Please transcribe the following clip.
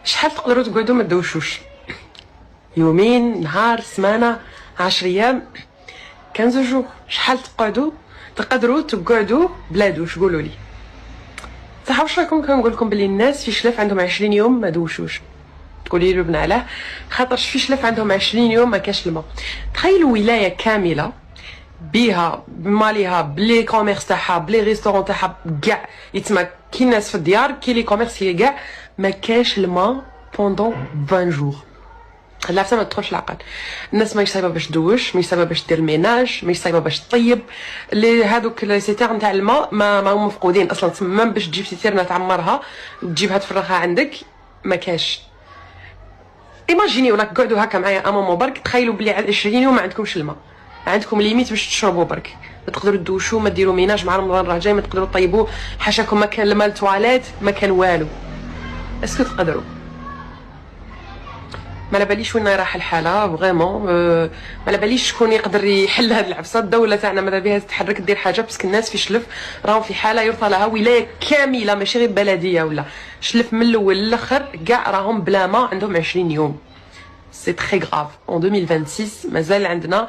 شحال تقدروا تقعدوا ما تدوشوش؟ يومين، نهار، سمانه، 10 ايام، 15 جوغ؟ شحال تقدروا تقعدوا بلا دوش؟ قولوا لي صح. واش رايكم كنقول لكم بلي الناس في شلف عندهم 20 يوم ما دوشوش؟ تقولي لي بنا علاه؟ خاطرش في شلف عندهم 20 يوم ما كاش الماء. تخيلوا ولايه كامله بيها بماليها بلي كوميرس تاعها بلي ريستورون تاعها كاع يتما كاين ناس في الديار كاين لي كوميرس هي كاع ما كاش الماء بوندون 20 جوغ. لا حتى ما تدخلش العقل. الناس ماهيش صايبه باش دوش، ماهيش صايبه باش دير الميناج، ماهيش صايبه باش طيب. اللي هذوك لي سيتير نتاع الماء ما هم مفقودين اصلا. تما باش تجيب سيتيرنا تعمرها وتجيبها تفرغها عندك ما كاش. ايماجيني ولا قعدوا هكا معايا امامو برك، تخيلوا بلي على 20 يوم ما عندكمش الماء، عندكم ليميت باش تشربوا برك، ما تقدروا تدوشوا، ما ديروا ميناج مع رمضان راه جاي، ما تقدروا طيبوا، حاشاكم ما كان الماء التواليت، ما كان والو. اسكو تقدروا؟ ما على باليش وين راح الحاله فريمون. ما على باليش شكون يقدر يحل هذه العبسه. الدوله تاعنا ماذا بها تتحرك دير حاجه، باسكو الناس في شلف راهم في حاله يرثى لها. ولايه كامله ماشي غير بلديه ولا شلف من الاول للاخر كاع راهم بلا ما عندهم 20 يوم. سي تري غراف. اون 2026 مازال عندنا